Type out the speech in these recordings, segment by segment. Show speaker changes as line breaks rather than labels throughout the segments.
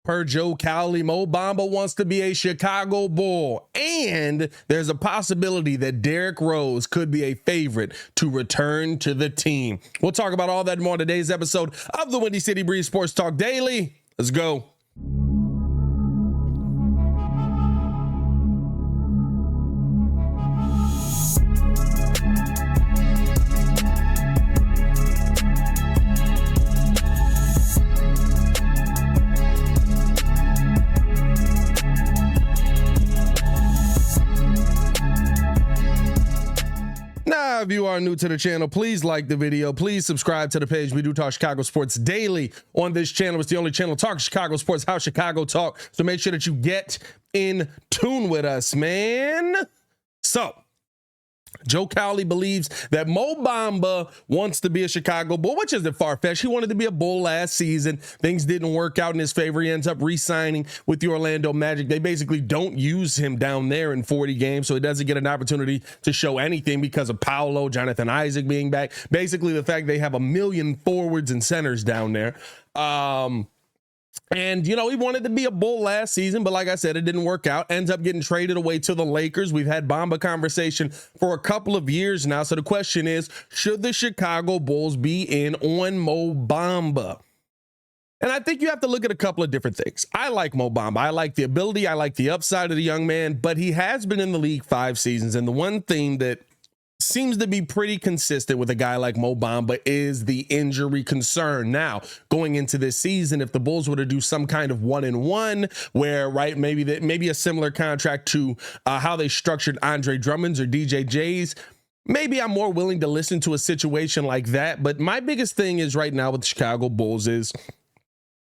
Per Joe Cowley, Mo Bamba wants to be a Chicago Bull, and there's a possibility that Derrick Rose could be a favorite to return to the team. We'll talk about all that and more on today's episode of the Windy City Breeze Sports Talk Daily. Let's go. Now, if you are new to the channel, please like the video. Please subscribe to the page. We do talk Chicago sports daily on this channel. It's the only channel talking Chicago sports, how Chicago talk. So make sure that you get in tune with us, man. So Joe Cowley believes that Mo Bamba wants to be a Chicago Bull, which isn't far-fetched. He wanted to be a Bull last season. Things didn't work out in his favor. He ends up re-signing with the Orlando Magic. They basically don't use him down there in 40 games, so he doesn't get an opportunity to show anything because of Paolo, Jonathan Isaac being back. Basically, the fact they have a million forwards and centers down there. And, you know, he wanted to be a Bull last season, but like I said, it didn't work out. Ends up getting traded away to the Lakers. We've had Bamba conversation for a couple of years now. So the question is, should the Chicago Bulls be in on Mo Bamba? And I think you have to look at a couple of different things. I like Mo Bamba. I like the ability. I like the upside of the young man, but he has been in the league 5 seasons. And the one thing that seems to be pretty consistent with a guy like Mo Bamba is the injury concern. Now, going into this season, if the Bulls were to do some kind of 1-and-1 where, right, maybe a similar contract to how they structured Andre Drummond's or DJJ's, maybe I'm more willing to listen to a situation like that. But my biggest thing is right now with the Chicago Bulls is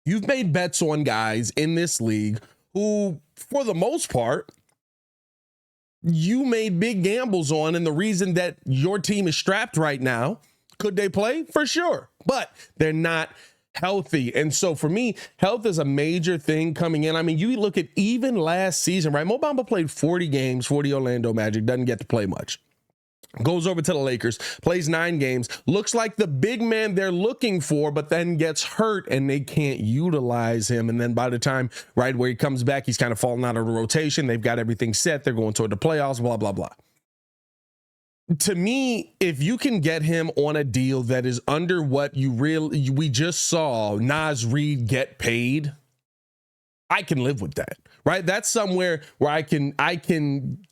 you've made bets on guys in this league who, for the most part, you made big gambles on, and the reason that your team is strapped right now, could they play? For sure, but they're not healthy. And so for me, health is a major thing coming in. I mean, you look at even last season, right? Mo Bamba played 40 games for the Orlando Magic, doesn't get to play much. Goes over to the Lakers, plays 9 games, looks like the big man they're looking for, but then gets hurt and they can't utilize him. And then by the time, right, where he comes back, he's kind of falling out of the rotation. They've got everything set. They're going toward the playoffs, blah, blah, blah. To me, if you can get him on a deal that is under what we just saw Naz Reid get paid, I can live with that, right? That's somewhere where I can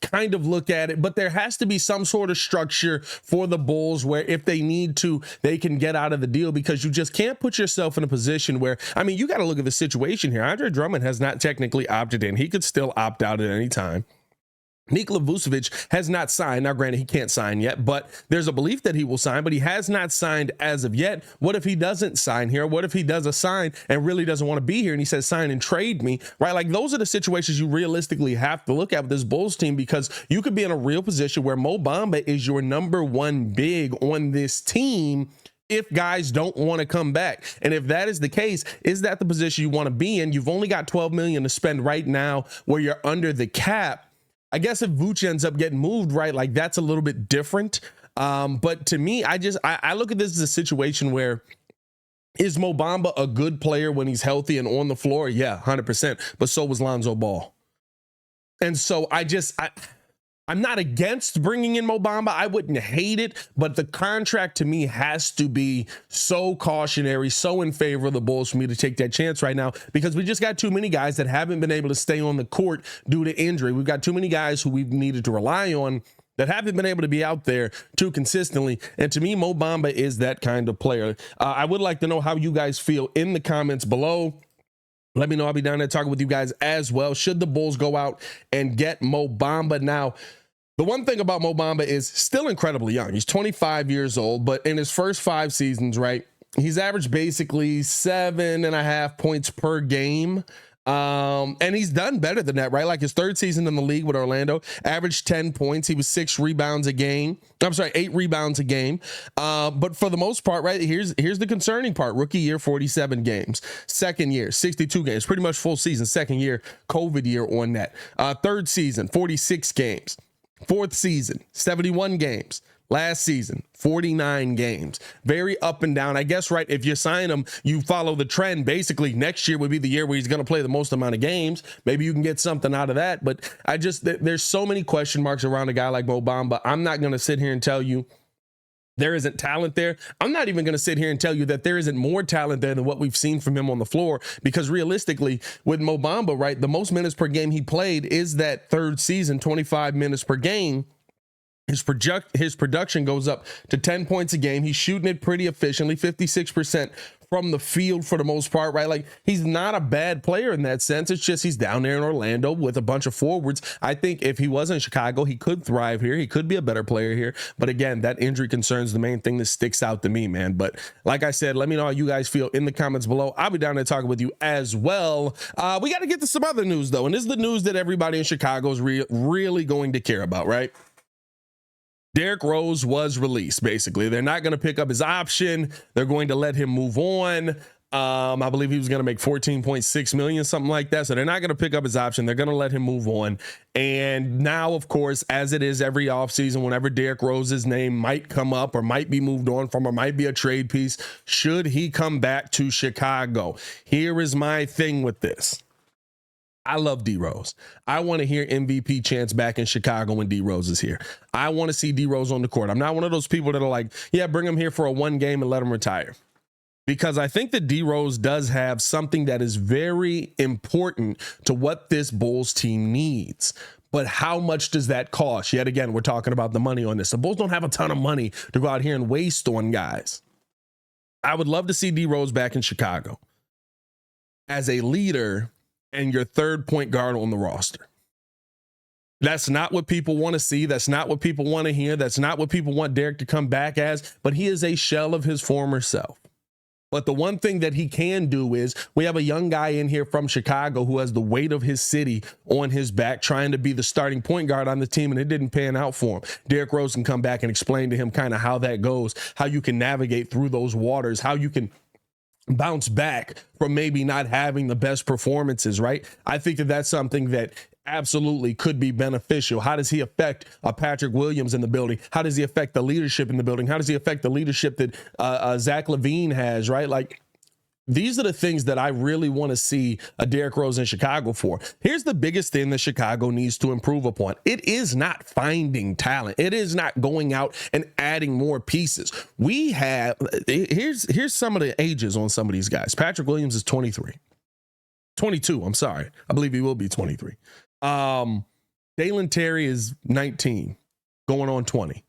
kind of look at it, but there has to be some sort of structure for the Bulls where if they need to, they can get out of the deal, because you just can't put yourself in a position where, I mean, you got to look at the situation here. Andre Drummond has not technically opted in. He could still opt out at any time. Nikola Vucevic has not signed. Now, granted, he can't sign yet, but there's a belief that he will sign, but he has not signed as of yet. What if he doesn't sign here? What if he does a sign and really doesn't want to be here and he says, sign and trade me, right? Like, those are the situations you realistically have to look at with this Bulls team, because you could be in a real position where Mo Bamba is your number 1 big on this team if guys don't want to come back. And if that is the case, is that the position you want to be in? You've only got $12 million to spend right now where you're under the cap. I guess if Vooch ends up getting moved, right, like that's a little bit different. But to me, I look at this as a situation where, is Mo Bamba a good player when he's healthy and on the floor? Yeah, 100%. But so was Lonzo Ball. And so I'm not against bringing in Mo Bamba. I wouldn't hate it, but the contract to me has to be so cautionary, so in favor of the Bulls for me to take that chance right now, because we just got too many guys that haven't been able to stay on the court due to injury. We've got too many guys who we've needed to rely on that haven't been able to be out there too consistently. And to me, Mo Bamba is that kind of player. I would like to know how you guys feel in the comments below. Let me know. I'll be down there talking with you guys as well. Should the Bulls go out and get Mo Bamba? Now, the one thing about Mo Bamba is still incredibly young. He's 25 years old, but in his first 5 seasons, right, he's averaged basically 7.5 points per game. And he's done better than that, right? Like his 3rd season in the league with Orlando, averaged 10 points. He was 8 rebounds a game. But for the most part, right, here's the concerning part. Rookie year, 47 games. 2nd year, 62 games, pretty much full season. 2nd year, COVID year on that. 3rd season, 46 games. 4th season, 71 games. Last season, 49 games, very up and down. I guess, right, if you sign him, you follow the trend. Basically, next year would be the year where he's going to play the most amount of games. Maybe you can get something out of that. But there's so many question marks around a guy like Mo Bamba. I'm not going to sit here and tell you there isn't talent there. I'm not even going to sit here and tell you that there isn't more talent there than what we've seen from him on the floor, because realistically with Mo Bamba, right, the most minutes per game he played is that third season, 25 minutes per game. His production goes up to 10 points a game. He's shooting it pretty efficiently, 56% from the field for the most part, right? Like, he's not a bad player in that sense. It's just he's down there in Orlando with a bunch of forwards. I think if he was in Chicago, he could thrive here. He could be a better player here. But again, that injury concern is the main thing that sticks out to me, man. But like I said, let me know how you guys feel in the comments below. I'll be down there talking with you as well. We got to get to some other news, though. And this is the news that everybody in Chicago is really going to care about, right? Derrick Rose was released, basically. They're not going to pick up his option. They're going to let him move on. I believe he was going to make $14.6 million, something like that. So they're not going to pick up his option. They're going to let him move on. And now, of course, as it is every offseason, whenever Derrick Rose's name might come up or might be moved on from or might be a trade piece, should he come back to Chicago? Here is my thing with this. I love D Rose. I want to hear MVP chants back in Chicago when D Rose is here. I want to see D Rose on the court. I'm not one of those people that are like, yeah, bring him here for a one game and let him retire. Because I think that D Rose does have something that is very important to what this Bulls team needs. But how much does that cost? Yet again, we're talking about the money on this. The Bulls don't have a ton of money to go out here and waste on guys. I would love to see D Rose back in Chicago as a leader and your third point guard on the roster. That's not what people want to see. That's not what people want to hear. That's not what people want Derrick to come back as, but he is a shell of his former self. But the one thing that he can do is, we have a young guy in here from Chicago who has the weight of his city on his back, trying to be the starting point guard on the team, and it didn't pan out for him. Derrick Rose can come back and explain to him kind of how that goes, how you can navigate through those waters, how you can bounce back from maybe not having the best performances, right? I think that that's something that absolutely could be beneficial. How does he affect Patrick Williams in the building? How does he affect the leadership in the building? How does he affect the leadership that Zach LaVine has, right? Like, these are the things that I really want to see a Derrick Rose in Chicago for. Here's the biggest thing that Chicago needs to improve upon. It is not finding talent. It is not going out and adding more pieces. We have, here's some of the ages on some of these guys. Patrick Williams is 22, I'm sorry. I believe he will be 23. Dalen Terry is 19, going on 20.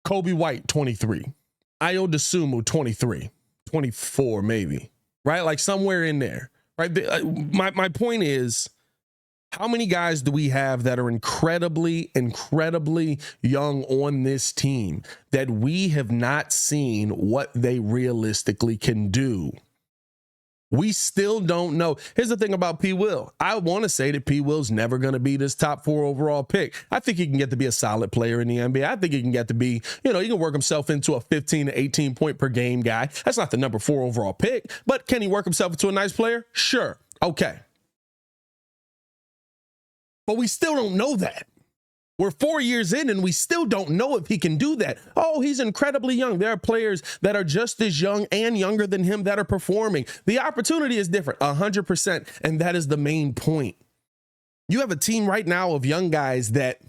Kobe White, 23. Ayo Dosunmu, 23. 24 maybe, right? Like somewhere in there, right? My point is, how many guys do we have that are incredibly young on this team that we have not seen what they realistically can do? We still don't know. Here's the thing about P. Will. I want to say that P. Will's never going to be this top 4 overall pick. I think he can get to be a solid player in the NBA. I think he can get to be, he can work himself into a 15 to 18 point per game guy. That's not the number 4 overall pick, but can he work himself into a nice player? Sure. Okay. But we still don't know that. We're 4 years in and we still don't know if he can do that. Oh, he's incredibly young. There are players that are just as young and younger than him that are performing. The opportunity is different, 100%. And that is the main point. You have a team right now of young guys that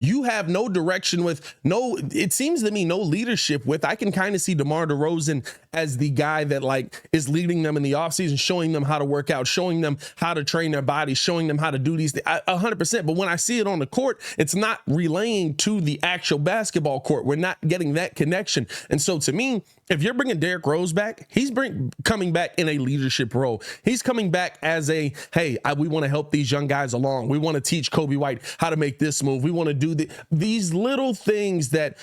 you have no direction with, it seems to me, no leadership with. I can kind of see DeMar DeRozan as the guy that is leading them in the offseason, showing them how to work out, showing them how to train their bodies, showing them how to do these things, 100%. But when I see it on the court, it's not relaying to the actual basketball court. We're not getting that connection. And so to me, if you're bringing Derrick Rose back, he's coming back in a leadership role. He's coming back as we want to help these young guys along. We want to teach Kobe White how to make this move. We want to do these little things that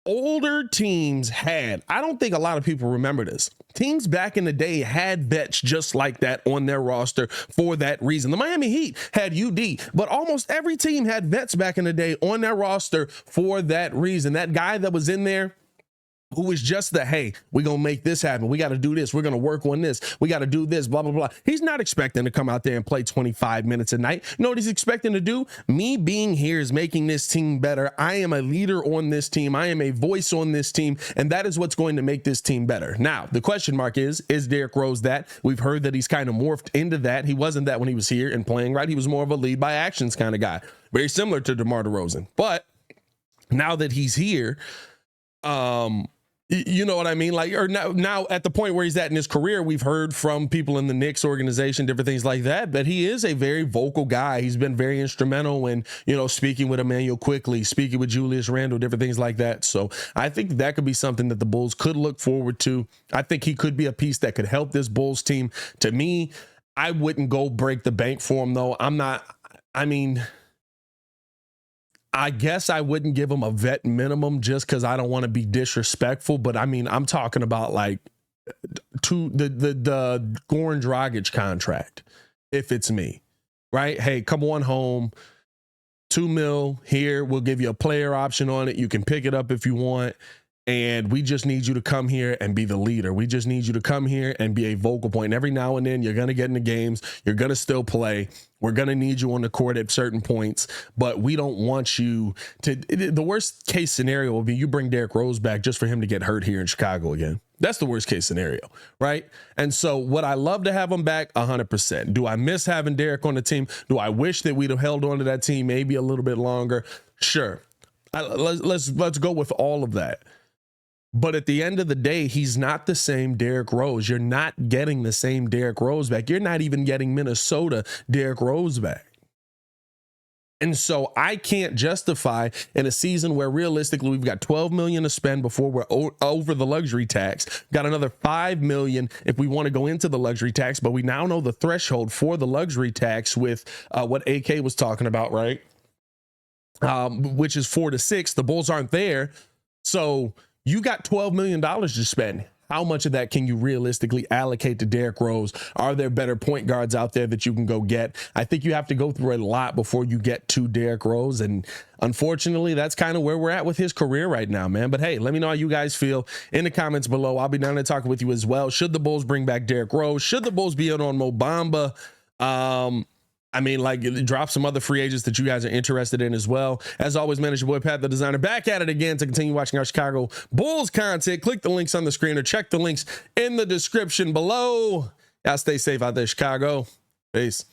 older teams had. I don't think a lot of people remember this. Teams back in the day had vets just like that on their roster for that reason. The Miami Heat had UD, but almost every team had vets back in the day on their roster for that reason. That guy that was in there who is just the, hey, we're going to make this happen. We got to do this. We're going to work on this. We got to do this, blah, blah, blah. He's not expecting to come out there and play 25 minutes a night. You know what he's expecting to do? Me being here is making this team better. I am a leader on this team. I am a voice on this team. And that is what's going to make this team better. Now, the question mark is Derrick Rose that? We've heard that he's kind of morphed into that. He wasn't that when he was here and playing, right? He was more of a lead by actions kind of guy. Very similar to DeMar DeRozan. But now that he's here, you know what I mean? Like, or now at the point where he's at in his career, we've heard from people in the Knicks organization, different things like that, but he is a very vocal guy. He's been very instrumental in, you know, speaking with Emmanuel Quickly, speaking with Julius Randle, different things like that. So I think that could be something that the Bulls could look forward to. I think he could be a piece that could help this Bulls team. To me, I wouldn't go break the bank for him, though. I guess I wouldn't give him a vet minimum just because I don't want to be disrespectful. But I mean, I'm talking about like the Goran Dragic contract, if it's me, right? Hey, come on home, $2 million here. We'll give you a player option on it. You can pick it up if you want. And we just need you to come here and be the leader. We just need you to come here and be a vocal point. And every now and then you're going to get into games. You're going to still play. We're going to need you on the court at certain points, but we don't want you to. The worst case scenario will be you bring Derrick Rose back just for him to get hurt here in Chicago again. That's the worst case scenario, right? And so would I love to have him back? 100%. Do I miss having Derrick on the team? Do I wish that we'd have held on to that team maybe a little bit longer? Sure. Let's go with all of that. But at the end of the day, he's not the same Derrick Rose. You're not getting the same Derrick Rose back. You're not even getting Minnesota Derrick Rose back. And so I can't justify in a season where realistically we've got $12 million to spend before we're over the luxury tax. Got another $5 million if we want to go into the luxury tax, but we now know the threshold for the luxury tax with what AK was talking about, right? Which is 4 to 6. The Bulls aren't there. So you got $12 million to spend. How much of that can you realistically allocate to Derrick Rose? Are there better point guards out there that you can go get? I think you have to go through a lot before you get to Derrick Rose. And unfortunately, that's kind of where we're at with his career right now, man. But hey, let me know how you guys feel in the comments below. I'll be down there talking with you as well. Should the Bulls bring back Derrick Rose? Should the Bulls be in on Mo Bamba? Drop some other free agents that you guys are interested in as well. As always, man, it's your boy Pat the Designer back at it again to continue watching our Chicago Bulls content. Click the links on the screen or check the links in the description below. Y'all stay safe out there, Chicago. Peace.